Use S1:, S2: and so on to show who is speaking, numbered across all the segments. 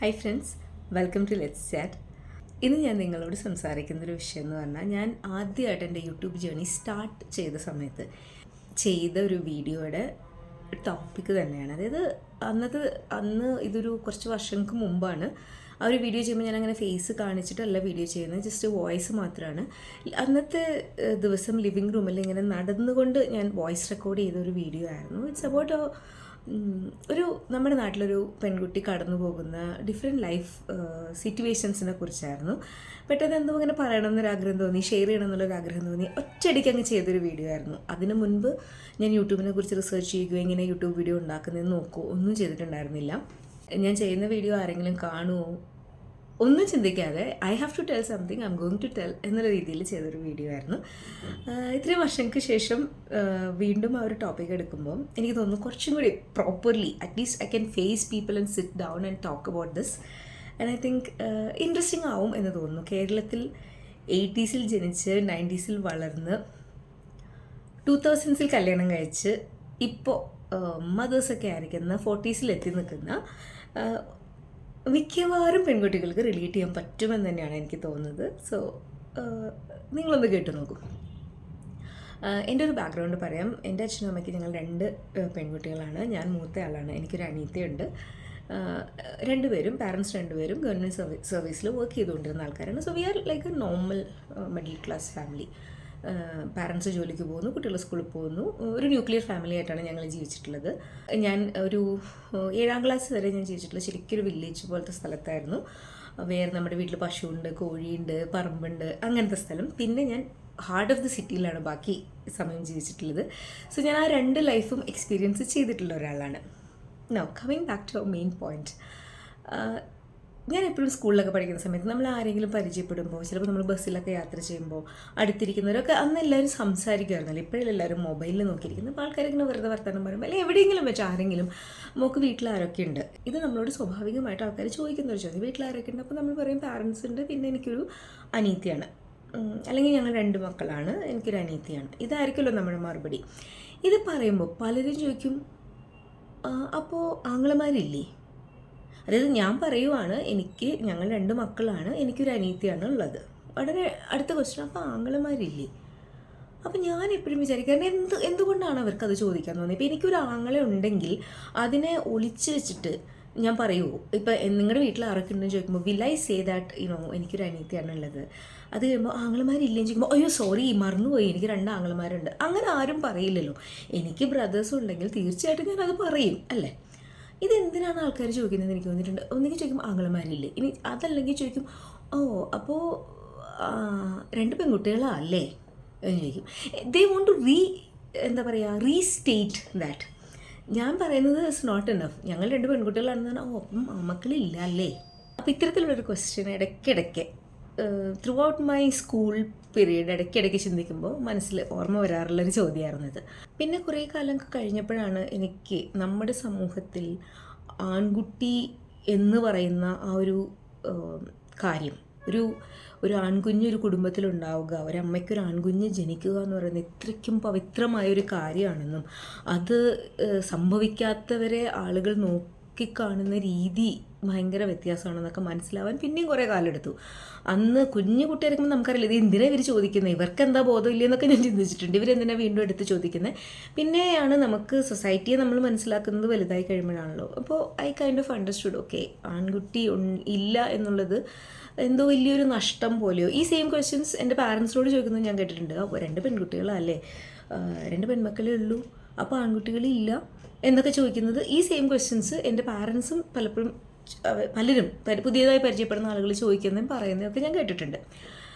S1: Hi friends, welcome to let's chat. ഇന്ന് ഞാൻ നിങ്ങളോട് സംസാരിക്കുന്നൊരു വിഷയം എന്ന് പറഞ്ഞാൽ, ഞാൻ ആദ്യമായിട്ട് എൻ്റെ യൂട്യൂബ് ജേർണി സ്റ്റാർട്ട് ചെയ്ത സമയത്ത് ചെയ്ത ഒരു വീഡിയോയുടെ ടോപ്പിക്ക് തന്നെയാണ്. അതായത് അന്ന് ഇതൊരു കുറച്ച് വർഷങ്ങൾക്ക് മുമ്പാണ്. ആ ഒരു വീഡിയോ ചെയ്യുമ്പോൾ ഞാൻ അങ്ങനെ ഫേസ് കാണിച്ചിട്ടല്ല വീഡിയോ ചെയ്യുന്നത്, ജസ്റ്റ് വോയിസ് മാത്രമാണ്. അന്നത്തെ ദിവസം ലിവിങ് റൂമിൽ ഇങ്ങനെ നടന്നുകൊണ്ട് ഞാൻ വോയിസ് റെക്കോർഡ് ചെയ്ത ഒരു വീഡിയോ ആയിരുന്നു. ഇറ്റ്സ് അബൌട്ട് ഒരു നമ്മുടെ നാട്ടിലൊരു പെൺകുട്ടി കടന്നു പോകുന്ന ഡിഫറെൻറ്റ് ലൈഫ് സിറ്റുവേഷൻസിനെ കുറിച്ചായിരുന്നു. പെട്ടെന്ന് എന്തോ അങ്ങനെ പറയണമെന്നൊരാഗ്രഹം തോന്നി, ഷെയർ ചെയ്യണമെന്നുള്ളൊരാഗ്രഹം തോന്നി, ഒറ്റയടിക്ക് അങ്ങ് ചെയ്തൊരു വീഡിയോ ആയിരുന്നു. അതിന് മുൻപ് ഞാൻ യൂട്യൂബിനെ കുറിച്ച് റിസർച്ച് ചെയ്യുകയോ എങ്ങനെ യൂട്യൂബ് വീഡിയോ ഉണ്ടാക്കുന്നതെന്ന് നോക്കുകയോ ഒന്നും ചെയ്തിട്ടുണ്ടായിരുന്നില്ല. ഞാൻ ചെയ്യുന്ന വീഡിയോ ആരെങ്കിലും കാണുമോ ഒന്നും ചിന്തിക്കാതെ I have to tell something, I'm going to tell എന്നുള്ള രീതിയിൽ ചെയ്തൊരു വീഡിയോ ആയിരുന്നു. ഇത്രയും വർഷങ്ങൾക്ക് ശേഷം വീണ്ടും ആ ഒരു ടോപ്പിക് എടുക്കുമ്പോൾ എനിക്ക് തോന്നുന്നു കുറച്ചും കൂടി properly at least I can face people and sit down and talk about this. And I think interesting ആവും എന്ന് തോന്നുന്നു. കേരളത്തിൽ 80s ജനിച്ച് 90s വളർന്ന് 2000s കല്യാണം കഴിച്ച് ഇപ്പോൾ മദേഴ്സൊക്കെ ആയിരിക്കുന്ന 40s എത്തി നിൽക്കുന്ന മിക്കവാറും പെൺകുട്ടികൾക്ക് റിലേറ്റ് ചെയ്യാൻ പറ്റുമെന്ന് തന്നെയാണ് എനിക്ക് തോന്നുന്നത്. സോ നിങ്ങളൊന്ന് കേട്ടു നോക്കൂ. എൻ്റെ ഒരു ബാക്ക്ഗ്രൗണ്ട് പറയാം. എൻ്റെ അച്ഛനും അമ്മയ്ക്ക് ഞങ്ങൾ 2 പെൺകുട്ടികളാണ്. ഞാൻ മൂത്ത ആളാണ്. എനിക്കൊരു അനിയത്തിയുണ്ട്. പാരൻസ് രണ്ടുപേരും ഗവൺമെൻറ് സർവീസിൽ വർക്ക് ചെയ്തുകൊണ്ടിരുന്ന ആൾക്കാരാണ്. So we are like A normal middle class family. Parents ജോലിക്ക് പോകുന്നു, കുട്ടികൾ സ്കൂളിൽ പോകുന്നു. ഒരു ന്യൂക്ലിയർ ഫാമിലി ആയിട്ടാണ് ഞങ്ങൾ ജീവിച്ചിട്ടുള്ളത്. ഞാൻ ഒരു 7ാം ക്ലാസ് വരെ ഞാൻ ജീവിച്ചിട്ടുള്ളത് ശരിക്കും ഒരു വില്ലേജ് പോലത്തെ സ്ഥലത്തായിരുന്നു. വേറെ നമ്മുടെ വീട്ടിൽ പശുവുണ്ട്, കോഴിയുണ്ട്, പറമ്പുണ്ട്, അങ്ങനത്തെ സ്ഥലം. പിന്നെ ഞാൻ ഹാർട്ട് ഓഫ് ദി സിറ്റിയിലാണ് ബാക്കി സമയം ജീവിച്ചിട്ടുള്ളത്. സോ ഞാൻ ആ 2 ലൈഫും എക്സ്പീരിയൻസ് ചെയ്തിട്ടുള്ള ഒരാളാണ്. Now coming back to our main point. ഞാൻ എപ്പോഴും സ്കൂളിലൊക്കെ പഠിക്കുന്ന സമയത്ത് നമ്മൾ ആരെങ്കിലും പരിചയപ്പെടുമ്പോൾ, ചിലപ്പോൾ നമ്മൾ ബസ്സിലൊക്കെ യാത്ര ചെയ്യുമ്പോൾ അടുത്തിരിക്കുന്നവരൊക്കെ അന്ന് എല്ലാവരും സംസാരിക്കുമായിരുന്നല്ലോ. ഇപ്പോഴെല്ലാവരും മൊബൈലിൽ നോക്കിയിരിക്കുന്നു. അപ്പോൾ ആൾക്കാരിങ്ങനെ വെറുതെ വർത്തമാനം പറയുമ്പോൾ അല്ലെങ്കിൽ എവിടെയെങ്കിലും വെച്ച് ആരെങ്കിലും മോൾക്ക് വീട്ടിൽ ആരൊക്കെ ഉണ്ട്, ഇത് നമ്മളോട് സ്വാഭാവികമായിട്ട് ആൾക്കാർ ചോദിക്കുന്ന ഒരു ചോദ്യം, വീട്ടിൽ ആരൊക്കെ ഉണ്ട്. അപ്പോൾ നമ്മൾ പറയും പാരൻസ് ഉണ്ട്, പിന്നെ എനിക്കൊരു അനിയത്തിയാണ്, അല്ലെങ്കിൽ ഞങ്ങൾ 2 മക്കളാണ്, എനിക്കൊരു അനിയത്തിയാണ്. ഇതായിരിക്കുമല്ലോ നമ്മുടെ മറുപടി. ഇത് പറയുമ്പോൾ പലരും ചോദിക്കും, അപ്പോൾ ആങ്ങളമാരില്ലേ? അതായത് ഞാൻ പറയുവാണ്, ഞങ്ങൾ 2 മക്കളാണ്, എനിക്കൊരു അനിയത്തിയാണ് ഉള്ളത്. വളരെ അടുത്ത ക്വസ്റ്റ്യൻ, അപ്പോൾ ആങ്ങളമാരില്ലേ? അപ്പോൾ ഞാൻ എപ്പോഴും വിചാരിക്കാറുണ്ട് എന്തുകൊണ്ടാണ് അവർക്കത് ചോദിക്കാൻ തോന്നി. ഇപ്പോൾ എനിക്കൊരു ആങ്ങളെ ഉണ്ടെങ്കിൽ അതിനെ ഒളിച്ച് വെച്ചിട്ട് ഞാൻ പറയുമോ? ഇപ്പോൾ നിങ്ങളുടെ വീട്ടിൽ ആരൊക്കെ ഉണ്ടെന്ന് ചോദിക്കുമ്പോൾ വിൽ ഐ സേ ദാറ്റ് എനിക്കൊരു അനിയത്തിയാണ് ഉള്ളത്? അത് കഴിയുമ്പോൾ ആങ്ങളമാരില്ലേന്ന് ചോദിക്കുമ്പോൾ അയ്യോ സോറി മറന്നുപോയി, എനിക്ക് 2 ആങ്ങളമാരുണ്ട്. അങ്ങനെ ആരും പറയില്ലല്ലോ. എനിക്ക് ബ്രദേഴ്സും ഉണ്ടെങ്കിൽ തീർച്ചയായിട്ടും ഞാനത് പറയും, അല്ലേ? ഇതെന്തിനാണ് ആൾക്കാർ ചോദിക്കുന്നതെന്ന് എനിക്ക് തോന്നിയിട്ടുണ്ട്. ഒന്നുകിൽ ചോദിക്കും ആങ്ങളമാരില്ലേ, ഇനി അതല്ലെങ്കിൽ ചോദിക്കും അപ്പോൾ 2 പെൺകുട്ടികളല്ലേ എന്ന് ചോദിക്കും. ദേ വോണ്ട് ടു റീസ്റ്റേറ്റ് ദാറ്റ്. ഞാൻ പറയുന്നത് ഇറ്റ്സ് നോട്ട് എനഫ്. ഞങ്ങൾ 2 പെൺകുട്ടികളാണെന്ന് പറഞ്ഞാൽ അപ്പം മക്കളില്ല അല്ലേ? അപ്പോൾ ഇത്തരത്തിലുള്ളൊരു ക്വസ്റ്റ്യൻ ഇടയ്ക്കിടയ്ക്ക് through out my school period ഇടയ്ക്കിടയ്ക്ക് ചിന്തിക്കുമ്പോൾ മനസ്സിൽ ഓർമ്മ വരാറുള്ളൊരു ചോദ്യമായിരുന്നത്. പിന്നെ കുറേ കാലം കഴിഞ്ഞപ്പോഴാണ് എനിക്ക് നമ്മുടെ സമൂഹത്തിൽ ആൺകുട്ടി എന്ന് പറയുന്ന ആ ഒരു കാര്യം, ഒരു ആൺകുഞ്ഞൊരു കുടുംബത്തിലുണ്ടാവുക, ഒരമ്മയ്ക്കൊരു ആൺകുഞ്ഞ് ജനിക്കുക എന്ന് പറയുന്നത് ഇത്രയ്ക്കും പവിത്രമായൊരു കാര്യമാണെന്നും അത് സംഭവിക്കാത്തവരെ ആളുകൾ നോക്കിക്കാണുന്ന രീതി ഭയങ്കര വ്യത്യാസമാണെന്നൊക്കെ മനസ്സിലാവാൻ പിന്നെയും കുറേ കാലം എടുത്തു. അന്ന് കുഞ്ഞു കുട്ടിയായിരിക്കുമ്പോൾ നമുക്കറിയില്ല ഇത് എന്തിനാണ് ഇവർ ചോദിക്കുന്നത്, ഇവർക്ക് എന്താ ബോധമില്ലെന്നൊക്കെ ഞാൻ ചിന്തിച്ചിട്ടുണ്ട്. ഇവരെന്തിനാണ് വീണ്ടും എടുത്ത് ചോദിക്കുന്നത്? പിന്നെയാണ് നമുക്ക് സൊസൈറ്റിയെ നമ്മൾ മനസ്സിലാക്കുന്നത് വലുതായി കഴിയുമ്പോഴാണല്ലോ. അപ്പോൾ I kind of understood, okay, ആൺകുട്ടി ഇല്ല എന്നുള്ളത് എന്തോ വലിയൊരു നഷ്ടം പോലെയോ. ഈ സെയിം ക്വസ്റ്റ്യൻസ് എൻ്റെ പാരൻസിനോട് ചോദിക്കുന്നത് ഞാൻ കേട്ടിട്ടുണ്ട്. അപ്പോൾ 2 പെൺകുട്ടികളല്ലേ, 2 പെൺമക്കളേ ഉള്ളൂ, അപ്പോൾ ആൺകുട്ടികളില്ല എന്നൊക്കെ ചോദിക്കുന്നത്. ഈ സെയിം ക്വസ്റ്റ്യൻസ് എൻ്റെ പാരൻസും പലരും പുതിയതായി പരിചയപ്പെടുന്ന ആളുകൾ ചോദിക്കുന്നതും പറയുന്നതൊക്കെ ഞാൻ കേട്ടിട്ടുണ്ട്.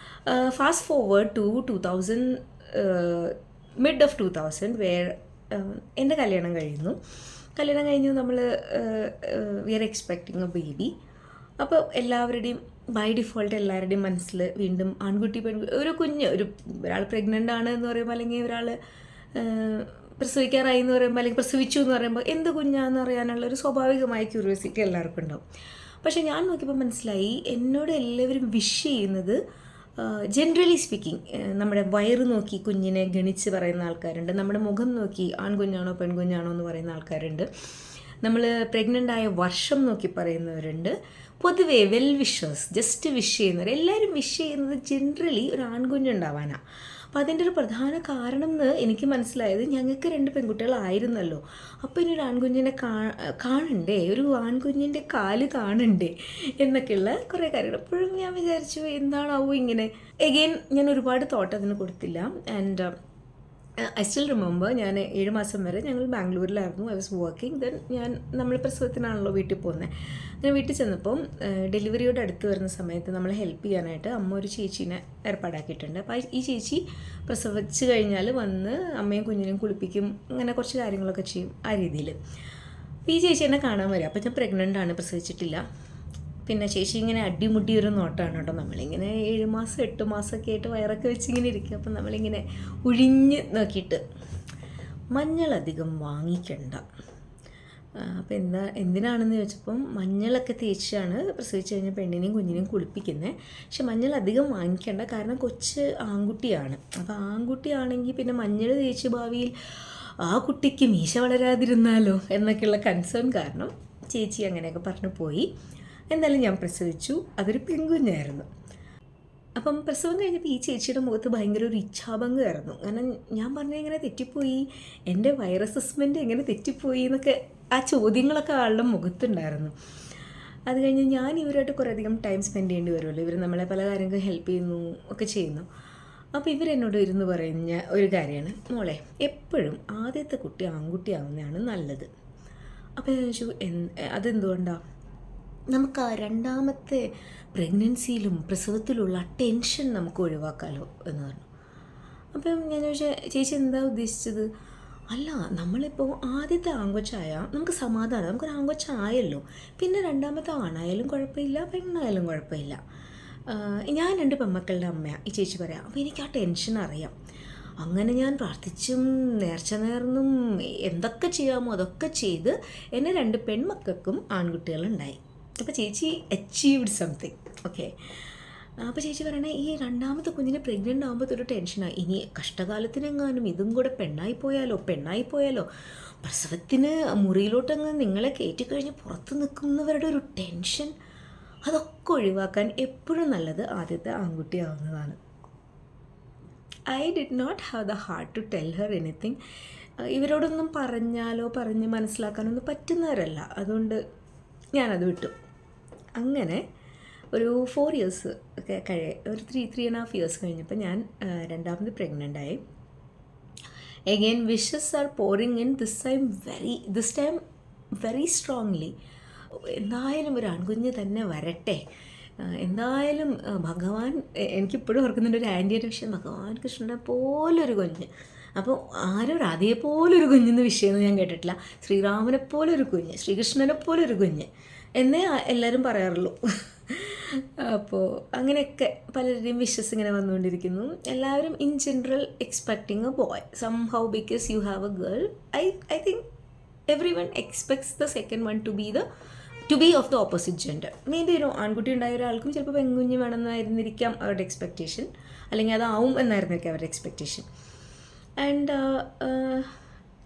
S1: Fast forward to 2000, mid of 2000 എൻ്റെ കല്യാണം കഴിഞ്ഞു. നമ്മൾ we are expecting a baby. അപ്പോൾ എല്ലാവരുടെയും ബൈ ഡിഫോൾട്ട് എല്ലാവരുടെയും മനസ്സിൽ വീണ്ടും ആൺകുട്ടി ഒരാൾ പ്രഗ്നൻ്റ് ആണ് എന്ന് പറയുമ്പോൾ, അല്ലെങ്കിൽ ഒരാൾ പ്രസവിക്കാറായി എന്ന് പറയുമ്പോൾ, അല്ലെങ്കിൽ പ്രസവിച്ചു എന്ന് പറയുമ്പോൾ എന്ത് കുഞ്ഞാന്ന് അറിയാനുള്ള ഒരു സ്വാഭാവികമായ ക്യൂരിയോസിറ്റി എല്ലാവർക്കും ഉണ്ടാവും. പക്ഷേ ഞാൻ നോക്കിയപ്പോൾ മനസ്സിലായി, എന്നോട് എല്ലാവരും വിഷ് ചെയ്യുന്നത് ജനറലി സ്പീക്കിംഗ് നമ്മുടെ വയറ് നോക്കി കുഞ്ഞിനെ ഗണിച്ച് പറയുന്ന ആൾക്കാരുണ്ട്, നമ്മുടെ മുഖം നോക്കി ആൺകുഞ്ഞാണോ പെൺകുഞ്ഞാണോ എന്ന് പറയുന്ന ആൾക്കാരുണ്ട്. നമ്മൾ പ്രഗ്നൻ്റ് ആയ വർഷം നോക്കി പറയുന്നവരുണ്ട്. പൊതുവേ വെൽ വിഷേഴ്സ്, ജസ്റ്റ് വിഷ് ചെയ്യുന്നവർ, എല്ലാവരും വിഷ് ചെയ്യുന്നത് ജനറലി ഒരു ആൺകുഞ്ഞുണ്ടാവാനാണ്. അപ്പോൾ അതിൻ്റെ ഒരു പ്രധാന കാരണം എന്ന് എനിക്ക് മനസ്സിലായത്, ഞങ്ങൾക്ക് 2 പെൺകുട്ടികളായിരുന്നല്ലോ, അപ്പോൾ ഇനി ഒരു ആൺകുഞ്ഞിനെ കാണണ്ടേ, ഒരു ആൺകുഞ്ഞിൻ്റെ കാല് കാണണ്ടേ എന്നൊക്കെയുള്ള കുറേ കാര്യങ്ങൾ. എപ്പോഴും ഞാൻ വിചാരിച്ചു എന്താണാവോ ഇങ്ങനെ. എഗെയിൻ ഞാൻ ഒരുപാട് തോട്ട് അതിന് കൊടുത്തില്ല. ആൻഡ് ഐ സ്റ്റിൽ റിമെമ്പർ, ഞാൻ 7 മാസം വരെ ഞങ്ങൾ ബാംഗ്ലൂരിലായിരുന്നു. I was working. ദെൻ നമ്മൾ പ്രസവത്തിനാണല്ലോ വീട്ടിൽ പോകുന്നത്. അങ്ങനെ വീട്ടിൽ ചെന്നപ്പം ഡെലിവറിയോട് അടുത്ത് വരുന്ന സമയത്ത് നമ്മളെ ഹെൽപ്പ് ചെയ്യാനായിട്ട് അമ്മ ഒരു ചേച്ചീനെ ഏർപ്പാടാക്കിയിട്ടുണ്ട്. അപ്പോൾ ഈ ചേച്ചി പ്രസവിച്ച് കഴിഞ്ഞാൽ വന്ന് അമ്മയും കുഞ്ഞിനെയും കുളിപ്പിക്കും, അങ്ങനെ കുറച്ച് കാര്യങ്ങളൊക്കെ ചെയ്യും ആ രീതിയിൽ. അപ്പോൾ ഈ ചേച്ചി എന്നെ കാണാൻ വരും. അപ്പോൾ ഞാൻ പ്രഗ്നൻ്റ് ആണ്, പ്രസവിച്ചിട്ടില്ല. പിന്നെ ചേച്ചി ഇങ്ങനെ അടിമുടി ഒരു നോട്ടാണ് കേട്ടോ. നമ്മളിങ്ങനെ 7 മാസം 8 മാസമൊക്കെ ആയിട്ട് വയറൊക്കെ വെച്ചിങ്ങനെ ഇരിക്കും. അപ്പം നമ്മളിങ്ങനെ ഒഴിഞ്ഞ് നോക്കിയിട്ട്, മഞ്ഞളധികം വാങ്ങിക്കണ്ട. അപ്പോൾ എന്തിനാണെന്ന് ചോദിച്ചപ്പം, മഞ്ഞളൊക്കെ തേച്ചാണ് പ്രസവിച്ച് കഴിഞ്ഞ പെണ്ണിനെയും കുഞ്ഞിനെയും കുളിപ്പിക്കുന്നത്. പക്ഷെ മഞ്ഞൾ അധികം വാങ്ങിക്കേണ്ട, കാരണം കൊച്ച് ആൺകുട്ടിയാണ്. അപ്പോൾ ആൺകുട്ടിയാണെങ്കിൽ പിന്നെ മഞ്ഞൾ തേച്ച് ഭാവിയിൽ ആ കുട്ടിക്ക് മീശ വളരാതിരുന്നാലോ എന്നൊക്കെയുള്ള കൺസേൺ കാരണം ചേച്ചി അങ്ങനെയൊക്കെ പറഞ്ഞു പോയി. എന്തായാലും ഞാൻ പ്രസവിച്ചു. അതൊരു പെൺകുഞ്ഞായിരുന്നു. അപ്പം പ്രസവം കഴിഞ്ഞപ്പോൾ ഈ ചേച്ചിയുടെ മുഖത്ത് ഭയങ്കര ഒരു ഇച്ഛാഭംഗമായിരുന്നു. കാരണം ഞാൻ പറഞ്ഞത് എങ്ങനെ തെറ്റിപ്പോയി, എൻ്റെ വയർ അസസ്മെൻറ്റ് എങ്ങനെ തെറ്റിപ്പോയി എന്നൊക്കെ ആ ചോദ്യങ്ങളൊക്കെ ആളുടെ മുഖത്തുണ്ടായിരുന്നു. അത് കഴിഞ്ഞ് ഞാൻ ഇവരായിട്ട് കുറേയധികം ടൈം സ്പെൻഡ് ചെയ്യേണ്ടി വരുമല്ലോ, ഇവർ നമ്മളെ പല കാര്യങ്ങളും ഹെൽപ്പ് ചെയ്യുന്നു ഒക്കെ ചെയ്യുന്നു. അപ്പോൾ ഇവരെന്നോട് ഇരുന്ന് പറയുന്ന ഒരു കാര്യമാണ്, മോളെ എപ്പോഴും ആദ്യത്തെ കുട്ടി ആൺകുട്ടിയാവുന്നതാണ് നല്ലത്. അപ്പോൾ ഞാൻ ചോദിച്ചു അതെന്തുകൊണ്ടാണ്? നമുക്ക് ആ രണ്ടാമത്തെ പ്രഗ്നൻസിയിലും പ്രസവത്തിലുള്ള ടെൻഷൻ നമുക്ക് ഒഴിവാക്കാമല്ലോ എന്ന് പറഞ്ഞു. അപ്പം ഞാൻ ചോദിച്ചാൽ ചേച്ചി എന്താ ഉദ്ദേശിച്ചത്? അല്ല, നമ്മളിപ്പോൾ ആദ്യത്തെ ആൺകൊച്ചായ നമുക്ക് സമാധാനം, നമുക്കൊരു ആൺകൊച്ചായല്ലോ, പിന്നെ രണ്ടാമത്തെ ആണായാലും കുഴപ്പമില്ല, പെണ്ണായാലും കുഴപ്പമില്ല. ഞാൻ 2 പെൺമക്കളുടെ അമ്മയാണ്, ഈ ചേച്ചി പറയാം. അപ്പോൾ എനിക്ക് ആ ടെൻഷൻ അറിയാം. അങ്ങനെ ഞാൻ പ്രാർത്ഥിച്ചും നേർച്ച നേർന്നും എന്തൊക്കെ ചെയ്യാമോ അതൊക്കെ ചെയ്ത് എന്നെ 2 പെൺമക്കൾക്കും ആൺകുട്ടികളുണ്ടായി. അപ്പോൾ ചേച്ചി അച്ചീവ്ഡ് സംതിങ്. ഓക്കെ. അപ്പോൾ ചേച്ചി പറയണേ, ഈ രണ്ടാമത്തെ കുഞ്ഞിനെ പ്രഗ്നൻ്റ് ആകുമ്പോൾ ഒരു ടെൻഷനാണ്, ഇനി കഷ്ടകാലത്തിനെങ്ങാനും ഇതും കൂടെ പെണ്ണായിപ്പോയാലോ, പ്രസവത്തിന് മുറിയിലോട്ടങ്ങ് നിങ്ങളെ കയറ്റിക്കഴിഞ്ഞ് പുറത്ത് നിൽക്കുന്നവരുടെ ഒരു ടെൻഷൻ, അതൊക്കെ ഒഴിവാക്കാൻ എപ്പോഴും നല്ലത് ആദ്യത്തെ ആൺകുട്ടിയാവുന്നതാണ്. I did not have the heart to tell her anything. ഇവരോടൊന്നും പറഞ്ഞ് മനസ്സിലാക്കാനൊന്നും പറ്റുന്നവരല്ല. അതുകൊണ്ട് ഞാനത് വിട്ടു. അങ്ങനെ ഒരു 4 years ഒക്കെ ഒരു 3.5 years കഴിഞ്ഞപ്പോൾ ഞാൻ രണ്ടാമത് പ്രഗ്നൻ്റ് ആയി. Again wishes are pouring in, this time very strongly. എന്തായാലും ഒരു ആൺകുഞ്ഞ് തന്നെ വരട്ടെ, എന്തായാലും ഭഗവാൻ, എനിക്കിപ്പോഴും ഓർക്കുന്നുണ്ട് ഒരു ആൻറ്റിയുടെ വിഷയം, ഭഗവാൻ കൃഷ്ണനെ പോലൊരു കുഞ്ഞ്. അപ്പോൾ ആരും രാധയെപ്പോലൊരു കുഞ്ഞെന്ന് വിഷയമൊന്നും ഞാൻ കേട്ടിട്ടില്ല. ശ്രീരാമനെ പോലൊരു കുഞ്ഞ്, ശ്രീകൃഷ്ണനെ പോലൊരു കുഞ്ഞ് എന്നേ എല്ലാവരും പറയാറുള്ളൂ. അപ്പോൾ അങ്ങനെയൊക്കെ പലരുടെയും വിഷസ് ഇങ്ങനെ വന്നുകൊണ്ടിരിക്കുന്നു. എല്ലാവരും in general expecting A boy somehow because you have A girl. I think every one expects the second one two B of the opposite gender. May be ആൺകുട്ടി ഉണ്ടായ ഒരാൾക്കും ചിലപ്പോൾ പെൺകുഞ്ഞ് വേണമെന്നായിരുന്നിരിക്കാം അവരുടെ എക്സ്പെക്റ്റേഷൻ, അല്ലെങ്കിൽ അതാവും എന്നായിരുന്നിരിക്കാം അവരുടെ expectation. And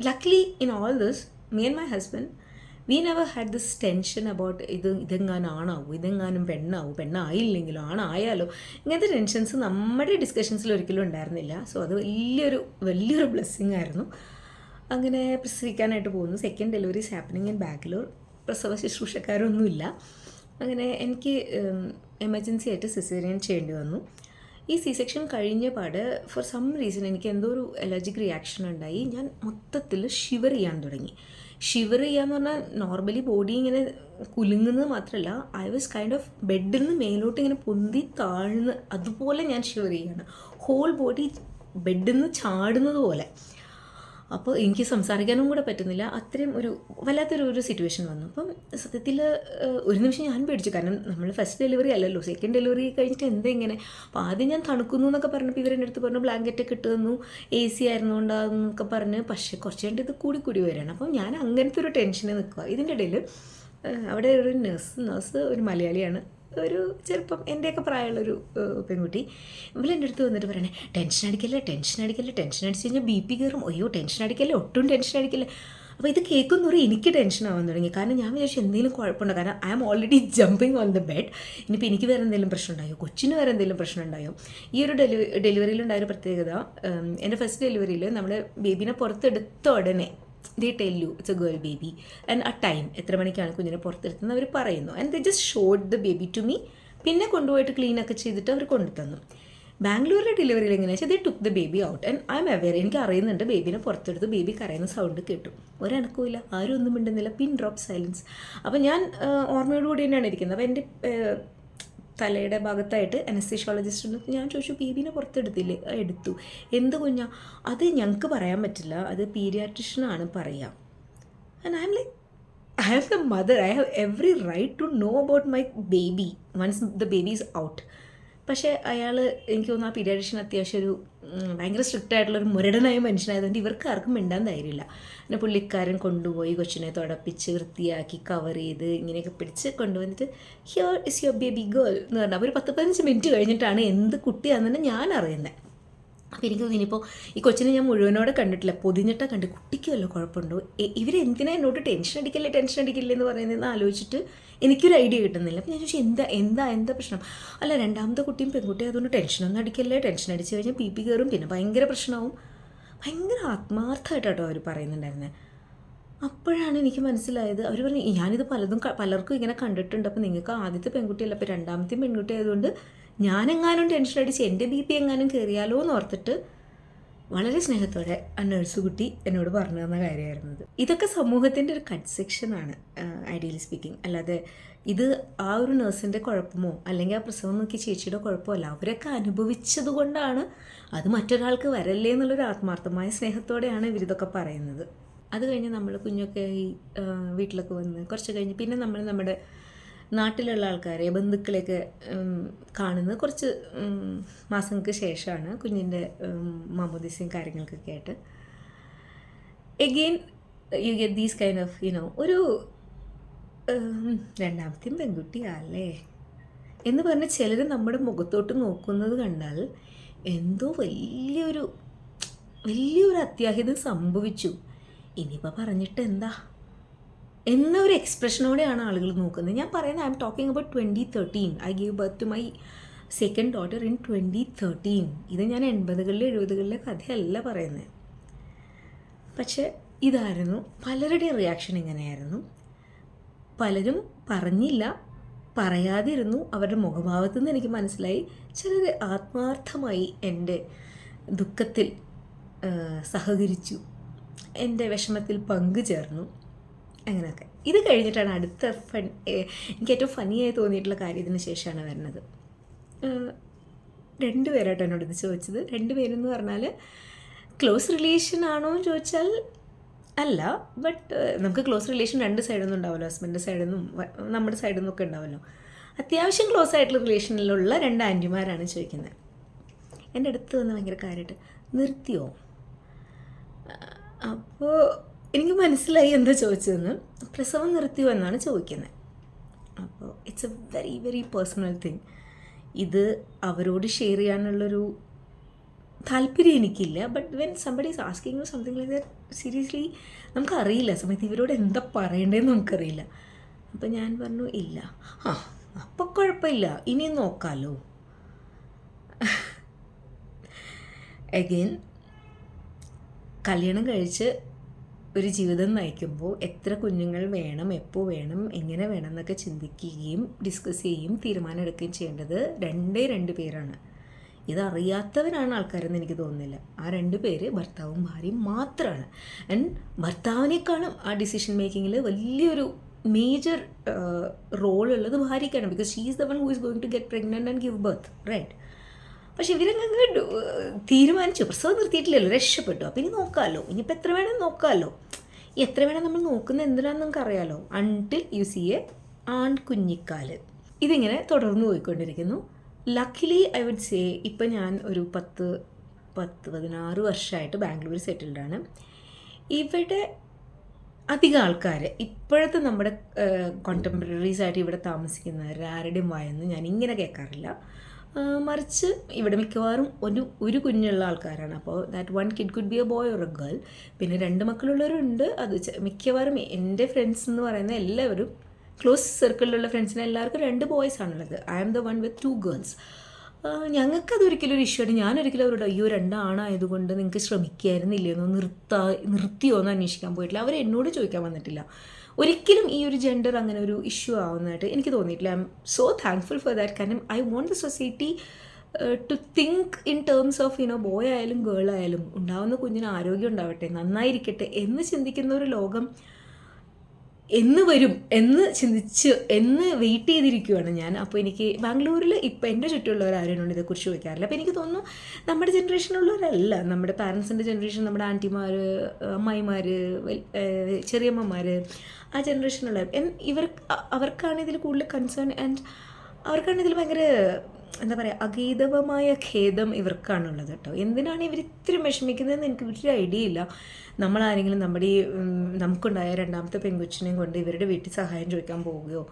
S1: luckily in all this, me and my husband, we never had this tension about ഇതെങ്ങാനും പെണ്ണായില്ലെങ്കിലോ ആണായാലോ, ഇങ്ങനത്തെ tensions നമ്മുടെ ഡിസ്കഷൻസിൽ ഒരിക്കലും ഉണ്ടായിരുന്നില്ല. സോ അത് വലിയൊരു ബ്ലെസ്സിങ് ആയിരുന്നു. അങ്ങനെ പ്രസവിക്കാനായിട്ട് പോകുന്നു. Second delivery is happening in Bangalore. പ്രസവ ശുശ്രൂഷക്കാരൊന്നുമില്ല. അങ്ങനെ എനിക്ക് എമർജൻസി ആയിട്ട് സിസേറിയൻ ചെയ്യേണ്ടി വന്നു. ഈ സി സെക്ഷൻ കഴിഞ്ഞ പാട് ഫോർ സം റീസൺ എനിക്ക് എന്തോ ഒരു അലർജിക് റിയാക്ഷൻ ഉണ്ടായി. ഞാൻ മൊത്തത്തിൽ ഷിവർ ചെയ്യാൻ തുടങ്ങി. ഷിവർ ചെയ്യാന്ന് പറഞ്ഞാൽ നോർമലി ബോഡി ഇങ്ങനെ കുലുങ്ങുന്നത് മാത്രമല്ല, ഐ വാസ് കൈൻഡ് ഓഫ് ബെഡിൽ നിന്ന് മേലോട്ട് ഇങ്ങനെ പൊന്തി താഴ്ന്ന് അതുപോലെ ഞാൻ ഷിവർ ചെയ്യാണ്. ഹോൾ ബോഡി ബെഡിൽ നിന്ന് ചാടുന്നത് പോലെ. അപ്പോൾ എനിക്ക് സംസാരിക്കാനും കൂടെ പറ്റുന്നില്ല. അത്രയും വല്ലാത്തൊരു സിറ്റുവേഷൻ വന്നു. അപ്പം സത്യത്തിൽ ഒരു നിമിഷം ഞാൻ പേടിച്ചു. കാരണം നമ്മൾ ഫസ്റ്റ് ഡെലിവറി അല്ലല്ലോ, സെക്കൻഡ് ഡെലിവറി കഴിഞ്ഞിട്ട് എന്താ ഇങ്ങനെ. അപ്പോൾ ആദ്യം ഞാൻ തണുക്കുന്നു എന്നൊക്കെ പറഞ്ഞപ്പോൾ ഇവരെൻ്റെ അടുത്ത് പറഞ്ഞു ബ്ലാങ്കറ്റൊക്കെ ഇട്ട് തന്നു, AC ആയിരുന്നുകൊണ്ടാന്നൊക്കെ പറഞ്ഞ്. പക്ഷേ കുറച്ച് കഴിഞ്ഞിട്ട് ഇത് കൂടി വരികയാണ്. അപ്പം ഞാൻ അങ്ങനത്തെ ഒരു ടെൻഷനിൽ നിൽക്കുക. ഇതിൻ്റെ ഇടയിൽ അവിടെ ഒരു നേഴ്സ് ഒരു മലയാളിയാണ്, ഒരു ചെറുപ്പം എൻ്റെയൊക്കെ പ്രായമുള്ളൊരു പെൺകുട്ടി. ഇവളെൻ്റെ അടുത്ത് വന്നിട്ട് പറയണേ, ടെൻഷൻ അടിച്ച് കഴിഞ്ഞാൽ BP കയറും, അയ്യോ ടെൻഷൻ അടിക്കല്ലേ, ഒട്ടും ടെൻഷൻ അടിക്കല്ലേ. അപ്പോൾ ഇത് കേൾക്കുന്നവരെ എനിക്ക് ടെൻഷൻ ആവാൻ തുടങ്ങി. കാരണം ഞാൻ വിചാരിച്ചു എന്തെങ്കിലും കുഴപ്പമുണ്ടോ, കാരണം I am already jumping on the bed. ഇനിയിപ്പോൾ എനിക്ക് വേറെ എന്തെങ്കിലും പ്രശ്നം ഉണ്ടായോ, കൊച്ചിന് വേറെ എന്തെങ്കിലും പ്രശ്നം ഉണ്ടായോ. ഈ ഒരു ഡെലിവറിയിലുണ്ടായൊരു പ്രത്യേകത, എൻ്റെ ഫസ്റ്റ് ഡെലിവറിയിൽ നമ്മൾ ബേബീനെ പുറത്തെടുത്ത ഉടനെ they tell you it's a girl baby and ആ ടൈം എത്ര മണിക്കാണ് കുഞ്ഞിനെ പുറത്തെടുത്തതെന്ന് അവർ പറയുന്നു. And they just showed the baby to me. പിന്നെ കൊണ്ടുപോയിട്ട് ക്ലീനൊക്കെ ചെയ്തിട്ട് അവർ കൊണ്ടു തന്നു. ബാംഗ്ലൂരിലെ ഡെലിവറിയിൽ എങ്ങനെയാ വെച്ചാൽ ദേ took the baby out and I M aware. എനിക്ക് അറിയുന്നുണ്ട് ബേബീനെ പുറത്തെടുത്ത് ബേബി കരയുന്ന സൗണ്ട് കേട്ടു. ഒരനക്കമില്ല, ആരും ഒന്നും മിണ്ടുന്നില്ല, പിൻ ഡ്രോപ്പ് സൈലൻസ്. അപ്പോൾ ഞാൻ ഓർമ്മയോടുകൂടി തന്നെയാണ് ഇരിക്കുന്നത്. അപ്പോൾ എൻ്റെ തലയുടെ ഭാഗത്തായിട്ട് അനസ്തീഷ്യോളജിസ്റ്റ് ഞാൻ ചോദിച്ചു ബേബീനെ പുറത്തെടുത്തില്ലേ? എടുത്തു. എന്ത് കുഞ്ഞാ? അത് ഞങ്ങൾക്ക് പറയാൻ പറ്റില്ല, അത് പീഡിയാട്രിഷ്യനാണ് പറയാം. And I M like I am the mother. I have every right to know about my baby once the baby is out. പക്ഷേ അയാൾ എനിക്ക് തോന്നുന്നു ആ പീഡിയാട്രിഷ്യൻ അത്യാവശ്യം ഒരു ഭയങ്കര സ്ട്രിക്റ്റ് ആയിട്ടുള്ളൊരു മുരടനായ മനുഷ്യനായതുകൊണ്ട് ഇവർക്ക് ആർക്കും മിണ്ടാൻ ധൈര്യമില്ല. പിന്നെ പുള്ളിക്കാരൻ കൊണ്ടുപോയി കൊച്ചിനെ തുടപ്പിച്ച് വൃത്തിയാക്കി കവർ ചെയ്ത് ഇങ്ങനെയൊക്കെ പിടിച്ച് കൊണ്ടുവന്നിട്ട് here is your baby girl എന്ന് പറഞ്ഞാൽ അപ്പോൾ ഒരു 10-15 മിനിറ്റ് കഴിഞ്ഞിട്ടാണ് എന്ത് കുട്ടിയാണെന്ന് ഞാൻ അറിയുന്നത്. അപ്പോൾ എനിക്ക് ഇനിയിപ്പോൾ ഈ കൊച്ചിനെ ഞാൻ മുഴുവനോടെ കണ്ടിട്ടില്ല, പൊതിഞ്ഞിട്ടാ കണ്ട്. കുട്ടിക്ക് വല്ല കുഴപ്പമുണ്ടോ, ഇവരെന്തിനാ എന്നോട് ടെൻഷൻ അടിക്കില്ലേ എന്ന് പറയുന്നതെന്ന് ആലോചിച്ചിട്ട് എനിക്കൊരു ഐഡിയ കിട്ടുന്നില്ല. അപ്പോൾ ഞാൻ ചോദിച്ചു എന്താ പ്രശ്നം? അല്ല, രണ്ടാമത്തെ കുട്ടിയും പെൺകുട്ടി അതുകൊണ്ട് ടെൻഷനൊന്നും അടിക്കല്ലേ, ടെൻഷൻ അടിച്ച് കഴിഞ്ഞാൽ പി കയറും, പിന്നെ ഭയങ്കര പ്രശ്നമാവും. ഭയങ്കര ആത്മാർത്ഥമായിട്ടോ അവർ പറയുന്നുണ്ടായിരുന്നത്. അപ്പോഴാണ് എനിക്ക് മനസ്സിലായത്, അവർ പറഞ്ഞു ഞാനിത് പലർക്കും ഇങ്ങനെ കണ്ടിട്ടുണ്ട്, അപ്പോൾ നിങ്ങൾക്ക് ആദ്യത്തെ പെൺകുട്ടിയല്ല, അപ്പോൾ രണ്ടാമത്തെയും പെൺകുട്ടി ആയതുകൊണ്ട് ഞാനെങ്ങാനും ടെൻഷൻ അടിച്ച് എൻ്റെ ബി എങ്ങാനും കയറിയാലോ എന്ന് ഓർത്തിട്ട് വളരെ സ്നേഹത്തോടെ ആ നഴ്സ് കുട്ടി എന്നോട് പറഞ്ഞു തന്ന കാര്യമായിരുന്നത്. ഇതൊക്കെ സമൂഹത്തിൻ്റെ ഒരു കട്ട് സെക്ഷനാണ് ഐഡിയലി സ്പീക്കിംഗ്. അല്ലാതെ ഇത് ആ ഒരു നഴ്സിൻ്റെ കുഴപ്പമോ അല്ലെങ്കിൽ ആ പ്രസവം നോക്കി ചേച്ചിയുടെ കുഴപ്പമല്ല. അവരൊക്കെ അനുഭവിച്ചത് കൊണ്ടാണ്, അത് മറ്റൊരാൾക്ക് വരല്ലേ എന്നുള്ളൊരു ആത്മാർത്ഥമായ സ്നേഹത്തോടെയാണ് ഇവരിതൊക്കെ പറയുന്നത്. അത് കഴിഞ്ഞ് നമ്മൾ കുഞ്ഞൊക്കെ ഈ വീട്ടിലൊക്കെ വന്ന് കുറച്ച് കഴിഞ്ഞ് പിന്നെ നമ്മൾ നമ്മുടെ നാട്ടിലുള്ള ആൾക്കാരെ ബന്ധുക്കളെയൊക്കെ കാണുന്നത് കുറച്ച് മാസങ്ങൾക്ക് ശേഷമാണ്. കുഞ്ഞിൻ്റെ മാമോദിസയും കാര്യങ്ങൾക്കൊക്കെ ആയിട്ട് again you get these kind of ഒരു രണ്ടാമത്തെയും പെൺകുട്ടിയല്ലേ എന്ന് പറഞ്ഞ് ചിലർ നമ്മുടെ മുഖത്തോട്ട് നോക്കുന്നത് കണ്ടാൽ എന്തോ വലിയൊരു അത്യാഹിതം സംഭവിച്ചു, ഇനിയിപ്പോൾ പറഞ്ഞിട്ട് എന്താ എന്ന ഒരു എക്സ്പ്രഷനോടെയാണ് ആളുകൾ നോക്കുന്നത്. ഞാൻ പറയുന്നത് I'm talking about 2013. I give birth to my second daughter in 2013. ഇത് ഞാൻ 80-കളിലെ 70-കളിലെ കഥയല്ല പറയുന്നത്. പക്ഷേ ഇതായിരുന്നു പലരുടെയും റിയാക്ഷൻ. ഇങ്ങനെയായിരുന്നു. പലരും പറഞ്ഞില്ല, പറയാതിരുന്നു. അവരുടെ മുഖഭാവത്തു നിന്ന് എനിക്ക് മനസ്സിലായി ചിലർ ആത്മാർത്ഥമായി എൻ്റെ ദുഃഖത്തിൽ സഹകരിച്ചു, എൻ്റെ വിഷമത്തിൽ പങ്കുചേർന്നു, അങ്ങനെയൊക്കെ. ഇത് കഴിഞ്ഞിട്ടാണ് അടുത്ത എനിക്ക് ഏറ്റവും ഫണ്ണിയായി തോന്നിയിട്ടുള്ള കാര്യം ഇതിന് ശേഷമാണ് വരുന്നത്. 2 പേരായിട്ടോ എന്നോട് ഇത് ചോദിച്ചത്. 2 പേരെന്ന് പറഞ്ഞാൽ ക്ലോസ് റിലേഷൻ ആണോ എന്ന് ചോദിച്ചാൽ അല്ല, ബട്ട് നമുക്ക് ക്ലോസ് റിലേഷൻ 2 സൈഡിൽ നിന്നും ഉണ്ടാവുമല്ലോ, ഹസ്ബൻഡിൻ്റെ സൈഡിൽ നിന്നും നമ്മുടെ സൈഡിൽ നിന്നൊക്കെ ഉണ്ടാവുമല്ലോ. അത്യാവശ്യം ക്ലോസ് ആയിട്ടുള്ള റിലേഷനിലുള്ള 2 ആൻറ്റിമാരാണ് ചോദിക്കുന്നത്. എൻ്റെ അടുത്ത് വന്ന് ഭയങ്കര കാര്യമായിട്ട് നിർത്തിയോ? അപ്പോൾ എനിക്ക് മനസ്സിലായി എന്താ ചോദിച്ചതെന്ന്. പ്രസവം നിർത്തിയോ എന്നാണ് ചോദിക്കുന്നത്. അപ്പോൾ it's A very very personal thing. ഇത് അവരോട് ഷെയർ ചെയ്യാനുള്ളൊരു താല്പര്യം എനിക്കില്ല. But when somebody is asking you something like that, seriously നമുക്കറിയില്ല സമയത്ത് ഇവരോട് എന്താ പറയേണ്ടതെന്ന് നമുക്കറിയില്ല. അപ്പോൾ ഞാൻ പറഞ്ഞു ഇല്ല. അപ്പോൾ കുഴപ്പമില്ല, ഇനിയും നോക്കാമല്ലോ. അഗെയിൻ കല്യാണം കഴിച്ച് ഒരു ജീവിതം നയിക്കുമ്പോൾ എത്ര കുഞ്ഞുങ്ങൾ വേണം, എപ്പോൾ വേണം, എങ്ങനെ വേണം എന്നൊക്കെ ചിന്തിക്കുകയും ഡിസ്കസ് ചെയ്യുകയും തീരുമാനം എടുക്കുകയും ചെയ്യേണ്ടത് 2 പേരാണ്. ഇതറിയാത്തവരാണ് ആൾക്കാരെന്ന് എനിക്ക് തോന്നുന്നില്ല. ആ 2 പേര് ഭർത്താവും ഭാര്യയും മാത്രമാണ്. ആൻഡ് ഭർത്താവിനേക്കാളും ആ ഡിസിഷൻ മേക്കിങ്ങിൽ വലിയൊരു മേജർ റോളുള്ളത് ഭാര്യയ്ക്കാണ്. Because she is the one who is going to get pregnant and give birth, right? പക്ഷെ ഇവരങ്ങ് തീരുമാനിച്ചു, പ്രസവം നിർത്തിയിട്ടില്ലല്ലോ, രക്ഷപ്പെട്ടു, അപ്പോൾ ഇനി നോക്കാമല്ലോ, ഇനിയിപ്പോൾ എത്ര വേണം നോക്കാമല്ലോ. എത്ര വേണം നമ്മൾ നോക്കുന്നത് എന്തിനാണെന്ന് നമുക്ക് അറിയാമല്ലോ. അൺടിൽ യു സി എ ആൺകുഞ്ഞിക്കാല്. ഇതിങ്ങനെ തുടർന്ന് പോയിക്കൊണ്ടിരിക്കുന്നു. ലക്കിലി ഐ വുഡ് സേ ഇപ്പം ഞാൻ ഒരു 16 വർഷമായിട്ട് ബാംഗ്ലൂർ സെറ്റിൽഡാണ്. ഇവിടെ അധികം ആൾക്കാർ ഇപ്പോഴത്തെ നമ്മുടെ കോണ്ടംപററീസായിട്ട് ഇവിടെ താമസിക്കുന്നവർ ആരുടെയും വായെന്ന് ഞാൻ ഇങ്ങനെ കേൾക്കാറില്ല. മറിച്ച് ഇവിടെ മിക്കവാറും ഒരു കുഞ്ഞുള്ള ആൾക്കാരാണ്. അപ്പോൾ that one kid could be a boy or A girl. പിന്നെ 2 മക്കളുള്ളവരുണ്ട്. അത് മിക്കവാറും എൻ്റെ ഫ്രണ്ട്സ് എന്ന് പറയുന്ന എല്ലാവരും ക്ലോസ് സർക്കിളിലുള്ള ഫ്രണ്ട്സിന് എല്ലാവർക്കും 2 ബോയ്സ് ആണുള്ളത്. I am the one with 2 girls. ഞങ്ങൾക്കതൊരിക്കലും ഒരു ഇഷ്യൂ ആയിട്ട് ഞാനൊരിക്കലും അവരോട് അയ്യോ 2 ആണായതുകൊണ്ട് നിങ്ങൾക്ക് ശ്രമിക്കായിരുന്നില്ലേന്നോ നിർത്തിയോ എന്ന് അന്വേഷിക്കാൻ പോയിട്ടില്ല. അവർ എന്നോട് ചോദിക്കാൻ വന്നിട്ടില്ല. ഒരിക്കലും ഈ ഒരു ജെൻഡർ അങ്ങനെ ഒരു ഇഷ്യൂ ആവുന്നതായിട്ട് എനിക്ക് തോന്നിയിട്ടില്ല. I am so thankful for that. കാരണം I want the society to think in terms of boy ആയാലും ഗേൾ ആയാലും ഉണ്ടാവുന്ന കുഞ്ഞിന് ആരോഗ്യം ഉണ്ടാവട്ടെ, നന്നായിരിക്കട്ടെ എന്ന് ചിന്തിക്കുന്ന ഒരു ലോകം എന്ന് വരും എന്ന് വെയിറ്റ് ചെയ്തിരിക്കുകയാണ് ഞാൻ. അപ്പോൾ എനിക്ക് ബാംഗ്ലൂരിൽ ഇപ്പം എൻ്റെ ചുറ്റുമുള്ളവരാരും എന്നോട് ഇതേക്കുറിച്ച് ചോദിക്കാറില്ല. അപ്പോൾ എനിക്ക് തോന്നുന്നു നമ്മുടെ ജനറേഷനുള്ളവരല്ല, നമ്മുടെ പാരൻസിൻ്റെ ജനറേഷൻ, നമ്മുടെ ആൻറ്റിമാർ, അമ്മായിമാർ, ചെറിയമ്മമാർ, ആ ജനറേഷനുള്ളവർ അവർക്കാണ് ഇതിൽ കൂടുതൽ കൺസേൺ. ആൻഡ് അവർക്കാണ് ഇതിൽ ഭയങ്കര എന്താ പറയുക, അഗീതവമായ ഖേദം ഇവർക്കാണുള്ളത് കേട്ടോ. എന്തിനാണ് ഇവർ ഇത്തിരി വിഷമിക്കുന്നതെന്ന് എനിക്ക് ഒരു ഐഡിയ ഇല്ല. നമ്മളാരെങ്കിലും നമ്മുടെ ഈ നമുക്കുണ്ടായ 2ാമത്തെ പെൺകൊച്ചിനെയും കൊണ്ട് ഇവരുടെ വീട്ടിൽ സഹായം ചോദിക്കാൻ പോവുകയോ,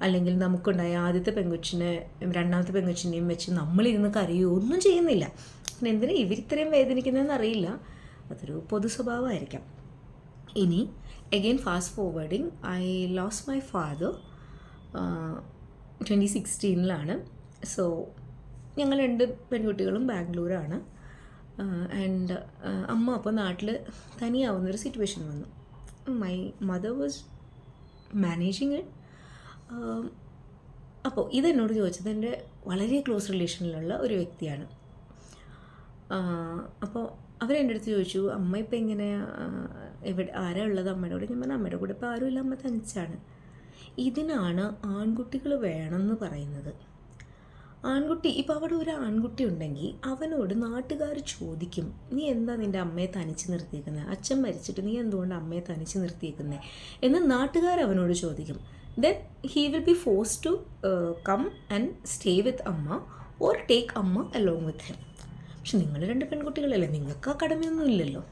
S1: അല്ലെങ്കിൽ നമുക്കുണ്ടായ ആദ്യത്തെ പെൺകൊച്ചിനെ 2ാമത്തെ പെൺകൊച്ചിനെയും വെച്ച് നമ്മളിരുന്ന് കരയുകയോ ഒന്നും ചെയ്യുന്നില്ല. പിന്നെ എന്തിനാണ് ഇവരിത്രയും വേദനിക്കുന്നതെന്ന് അറിയില്ല. അതൊരു പൊതു സ്വഭാവമായിരിക്കാം. ഇനി again fast forwarding, I lost my father 2016 so ഞങ്ങൾ 2 പെൺകുട്ടികളും ബാംഗ്ലൂരാണ്. ആൻഡ് അമ്മ അപ്പോൾ നാട്ടിൽ തനിയാവുന്നൊരു സിറ്റുവേഷൻ വന്നു. My mother was managing it. അപ്പോൾ ഇതെന്നോട് ചോദിച്ചത് എൻ്റെ വളരെ ക്ലോസ് റിലേഷനിലുള്ള ഒരു വ്യക്തിയാണ്. അപ്പോൾ അവരെൻ്റെ അടുത്ത് ചോദിച്ചു, അമ്മ ഇപ്പം എങ്ങനെ ആരാ ഉള്ളത് അമ്മയുടെ കൂടെ? ഞാൻ പറഞ്ഞു അമ്മയുടെ കൂടെ ഇപ്പോൾ ആരുമില്ല, അമ്മ തനിച്ചാണ്. ഇതിനാണ് ആൺകുട്ടികൾ വേണമെന്ന് പറയുന്നത്. ആൺകുട്ടി ഇപ്പോൾ അവിടെ ഒരു ആൺകുട്ടി ഉണ്ടെങ്കിൽ അവനോട് നാട്ടുകാർ ചോദിക്കും, നീ എന്താ നിൻ്റെ അമ്മയെ തനിച്ച് നിർത്തിയേക്കുന്നത്? അച്ഛൻ മരിച്ചിട്ട് നീ എന്തുകൊണ്ട് അമ്മയെ തനിച്ച് നിർത്തിയേക്കുന്നത് എന്ന് നാട്ടുകാർ അവനോട് ചോദിക്കും. Then he will be force to come and stay with അമ്മ ഓർ ടേക്ക് അമ്മ അലോങ് വിത്ത് ഹിം. പക്ഷെ നിങ്ങൾ 2 പെൺകുട്ടികളല്ലേ, നിങ്ങൾക്ക് ആ കടമയൊന്നും ഇല്ലല്ലോ.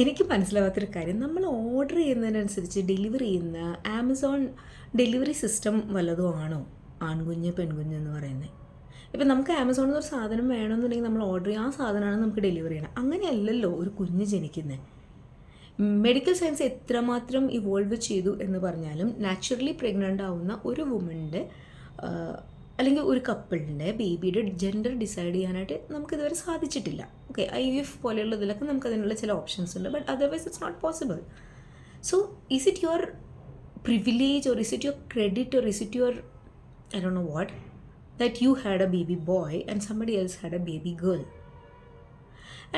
S1: എനിക്ക് മനസ്സിലാവാത്തൊരു കാര്യം, നമ്മൾ ഓർഡർ ചെയ്യുന്നതിനനുസരിച്ച് ഡെലിവറി ചെയ്യുന്ന ആമസോൺ ഡെലിവറി സിസ്റ്റം വല്ലതും ആണോ ആൺകുഞ്ഞ് പെൺകുഞ്ഞ് എന്ന് പറയുന്നത്? ഇപ്പം നമുക്ക് ആമസോണിൽ നിന്ന് ഒരു സാധനം വേണമെന്നുണ്ടെങ്കിൽ നമ്മൾ ഓർഡർ ചെയ്യും, ആ സാധനമാണ് നമുക്ക് ഡെലിവറി ചെയ്യണം. അങ്ങനെയല്ലല്ലോ ഒരു കുഞ്ഞ് ജനിക്കുന്നത്. മെഡിക്കൽ സയൻസ് എത്രമാത്രം ഇവോൾവ് ചെയ്തു എന്ന് പറഞ്ഞാലും നാച്ചുറലി പ്രഗ്നൻ്റ് ആവുന്ന ഒരു വുമൻ്റെ അല്ലെങ്കിൽ ഒരു കപ്പിളിൻ്റെ ബേബിയുടെ ജെൻഡർ ഡിസൈഡ് ചെയ്യാനായിട്ട് നമുക്കിതുവരെ സാധിച്ചിട്ടില്ല. ഓക്കെ, IVF പോലെയുള്ളതിലൊക്കെ നമുക്ക് അതിനുള്ള ചില ഓപ്ഷൻസ് ഉണ്ട്, but otherwise it's not possible. So is it your privilege or is it your credit or is it your I don't know what that you had a baby boy and somebody else had a baby girl?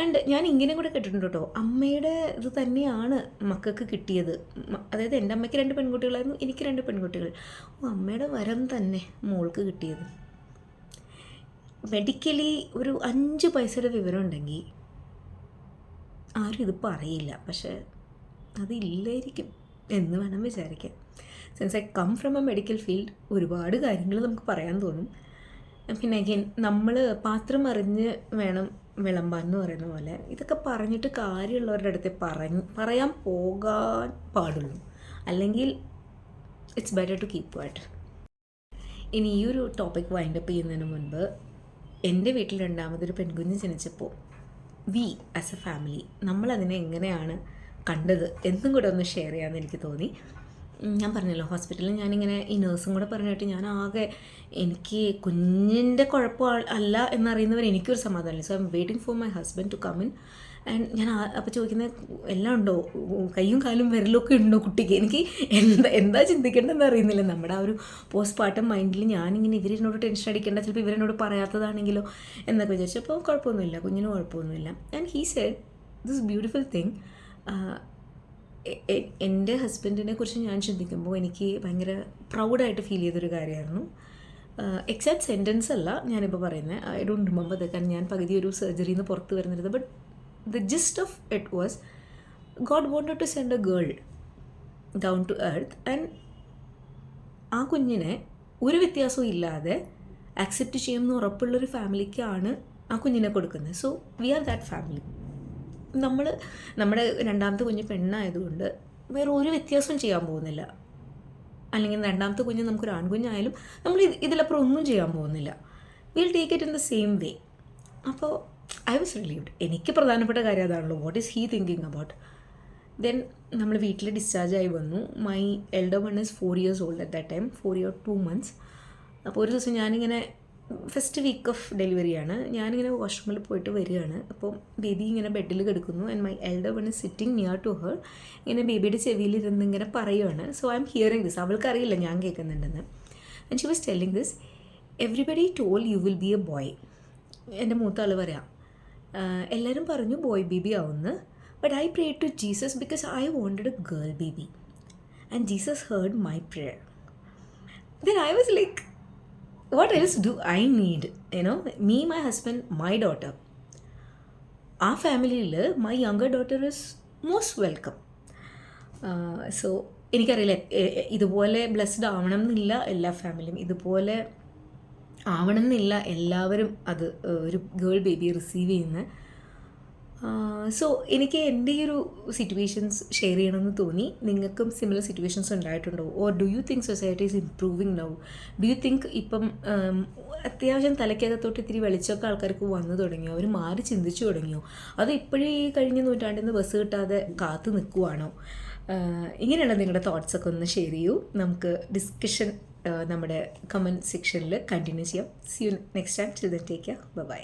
S1: And ഞാൻ ഇങ്ങനെ കൂടെ കേട്ടിട്ടുണ്ട് കേട്ടോ, അമ്മയുടെ ഇത് തന്നെയാണ് മക്കൾക്ക് കിട്ടിയത്. അതായത് എൻ്റെ അമ്മയ്ക്ക് 2 പെൺകുട്ടികളായിരുന്നു, എനിക്ക് 2 പെൺകുട്ടികൾ. അമ്മയുടെ വരം തന്നെ മോൾക്ക് കിട്ടിയത്. മെഡിക്കലി ഒരു 5 പൈസയുടെ വിവരം ഉണ്ടെങ്കിൽ ആരും ഇത് പറയില്ല, പക്ഷേ അതില്ലായിരിക്കും എന്ന് വേണം വിചാരിക്കാൻ. Since I come from a medical field, ഒരുപാട് കാര്യങ്ങൾ നമുക്ക് പറയാൻ തോന്നും. പിന്നെ അഗെയിൻ നമ്മൾ പാത്രം അറിഞ്ഞ് വേണം വിളമ്പാൻ എന്ന് പറയുന്ന പോലെ ഇതൊക്കെ പറഞ്ഞിട്ട് കാര്യമുള്ളവരുടെ അടുത്ത് പറയാൻ പോകാൻ പാടുള്ളൂ, അല്ലെങ്കിൽ it's better to keep quiet. ഇനി ഈ ഒരു ടോപ്പിക് വൈൻഡപ്പ് ചെയ്യുന്നതിന് മുൻപ്, എൻ്റെ വീട്ടിൽ 2ാമതൊരു പെൺകുഞ്ഞ് ജനിച്ചപ്പോൾ ആസ് എ ഫാമിലി നമ്മളതിനെ എങ്ങനെയാണ് കണ്ടത് എന്നും കൂടെ ഒന്ന് ഷെയർ ചെയ്യാമെന്ന് എനിക്ക് തോന്നി. ഞാൻ പറഞ്ഞല്ലോ, ഹോസ്പിറ്റലിൽ ഞാനിങ്ങനെ ഈ നേഴ്സും കൂടെ പറഞ്ഞിട്ട് ഞാൻ ആകെ, എനിക്ക് കുഞ്ഞിൻ്റെ കുഴപ്പം അല്ല എന്നറിയുന്നവർ എനിക്കൊരു സമാധാനമില്ല. So I M waiting for my husband to come in. And ഞാൻ അപ്പോൾ ചോദിക്കുന്നത്, എല്ലാം ഉണ്ടോ, കയ്യും കാലും വിരലൊക്കെ ഉണ്ടോ കുട്ടിക്ക്? എനിക്ക് എന്താ ചിന്തിക്കേണ്ടതെന്ന് അറിയുന്നില്ല. നമ്മുടെ ആ ഒരു പോസ്റ്റ് പാർട്ടം മൈൻഡിൽ ഞാനിങ്ങനെ ഇവരെന്നോട് ടെൻഷൻ അടിക്കേണ്ട, ചിലപ്പോൾ ഇവരെന്നോട് പറയാത്തതാണെങ്കിലോ എന്നൊക്കെ വിചാരിച്ചപ്പോൾ കുഴപ്പമൊന്നുമില്ല, കുഞ്ഞിന് കുഴപ്പമൊന്നുമില്ല. And he said this beautiful thing. എൻ്റെ ഹസ്ബൻഡിനെ കുറിച്ച് ഞാൻ ചിന്തിക്കുമ്പോൾ എനിക്ക് ഭയങ്കര പ്രൗഡായിട്ട് ഫീൽ ചെയ്തൊരു കാര്യമായിരുന്നു. എക്സാക്ട് സെൻറ്റൻസ് അല്ല ഞാനിപ്പോൾ പറയുന്നത്, ഐ ഡോണ്ട് റിമെമ്പർ ദ, കാരണം ഞാൻ പകുതി ഒരു സർജറിയിൽ നിന്ന് പുറത്ത് വരുന്നത്. But the gist of it was, God wanted to send a girl down to earth and ആ കുഞ്ഞിനെ ഒരു വ്യത്യാസവും ഇല്ലാതെ ആക്സെപ്റ്റ് ചെയ്യുമെന്ന് ഉറപ്പുള്ളൊരു ഫാമിലിക്കാണ് ആ കുഞ്ഞിനെ കൊടുക്കുന്നത്. So we are that family. നമ്മുടെ 2ാമത്തെ കുഞ്ഞ് പെണ്ണായതുകൊണ്ട് വേറെ ഒരു വ്യത്യാസവും ചെയ്യാൻ പോകുന്നില്ല. അല്ലെങ്കിൽ രണ്ടാമത്തെ കുഞ്ഞ് നമുക്കൊരു ആൺകുഞ്ഞായാലും നമ്മൾ ഇതിലപ്പുറം ഒന്നും ചെയ്യാൻ പോകുന്നില്ല. Will take it in the same way. അപ്പോൾ ഐ വാസ് റിലീവ്ഡ്. എനിക്ക് പ്രധാനപ്പെട്ട കാര്യം അതാണല്ലോ, what is he thinking about. Then നമ്മൾ വീട്ടിൽ ഡിസ്ചാർജ് ആയി വന്നു. My elder one is 4 years old at that time, 4 years 2 months. അപ്പോൾ ഒരു ദിവസം ഞാനിങ്ങനെ ഫസ്റ്റ് വീക്ക് ഓഫ് ഡെലിവറിയാണ്, ഞാനിങ്ങനെ വാഷ്റൂമിൽ പോയിട്ട് വരികയാണ്. അപ്പോൾ ബേബി ഇങ്ങനെ ബെഡിൽ കിടക്കുന്നു and my elder one is sitting near to her. ഇങ്ങനെ ബേബിയുടെ ചെവിയിലിരുന്ന് ഇങ്ങനെ പറയുകയാണ്. So I am hearing this. അവൾക്കറിയില്ല ഞാൻ കേൾക്കുന്നുണ്ടെന്ന്. And she was telling this, everybody told you will be a boy. എൻ്റെ മൂത്ത ആൾ പറയാം, എല്ലാവരും പറഞ്ഞു ബോയ് ബേബി ആവുമെന്ന്, but I pray to Jesus because I wanted a girl baby and Jesus heard my prayer. Then I was like, what else do I need? Me, my husband, my daughter. Our family, my younger daughter is most welcome. So എനിക്കറിയില്ല ഇതുപോലെ blessed ആവണം എന്നില്ല എല്ലാ ഫാമിലിയും, ഇതുപോലെ ആവണം എന്നില്ല എല്ലാവരും അത് ഒരു ഗേൾ ബേബി റിസീവ് ചെയ്യുന്ന. സോ എനിക്ക് എൻ്റെ ഈ ഒരു സിറ്റുവേഷൻസ് ഷെയർ ചെയ്യണമെന്ന് തോന്നി. നിങ്ങൾക്കും സിമിലർ സിറ്റുവേഷൻസ് ഉണ്ടായിട്ടുണ്ടോ? Or do you think society is improving now? Do you think ഇപ്പം അത്യാവശ്യം തലയ്ക്കകത്തോട്ട് ഇത്തിരി വെളിച്ചമൊക്കെ ആൾക്കാർക്ക് വന്നു തുടങ്ങിയോ? അവർ മാറി ചിന്തിച്ചു തുടങ്ങിയോ? അത് ഇപ്പോഴും ഈ കഴിഞ്ഞ നൂറ്റാണ്ടിൽ നിന്ന് ബസ് കിട്ടാതെ കാത്തു നിൽക്കുവാണോ? ഇങ്ങനെയുള്ള നിങ്ങളുടെ തോട്ട്സൊക്കെ ഒന്ന് ഷെയർ ചെയ്യൂ. നമുക്ക് ഡിസ്കഷൻ നമ്മുടെ കമൻറ്റ് സെക്ഷനിൽ കണ്ടിന്യൂ ചെയ്യാം. See you next time. Till then take care. By.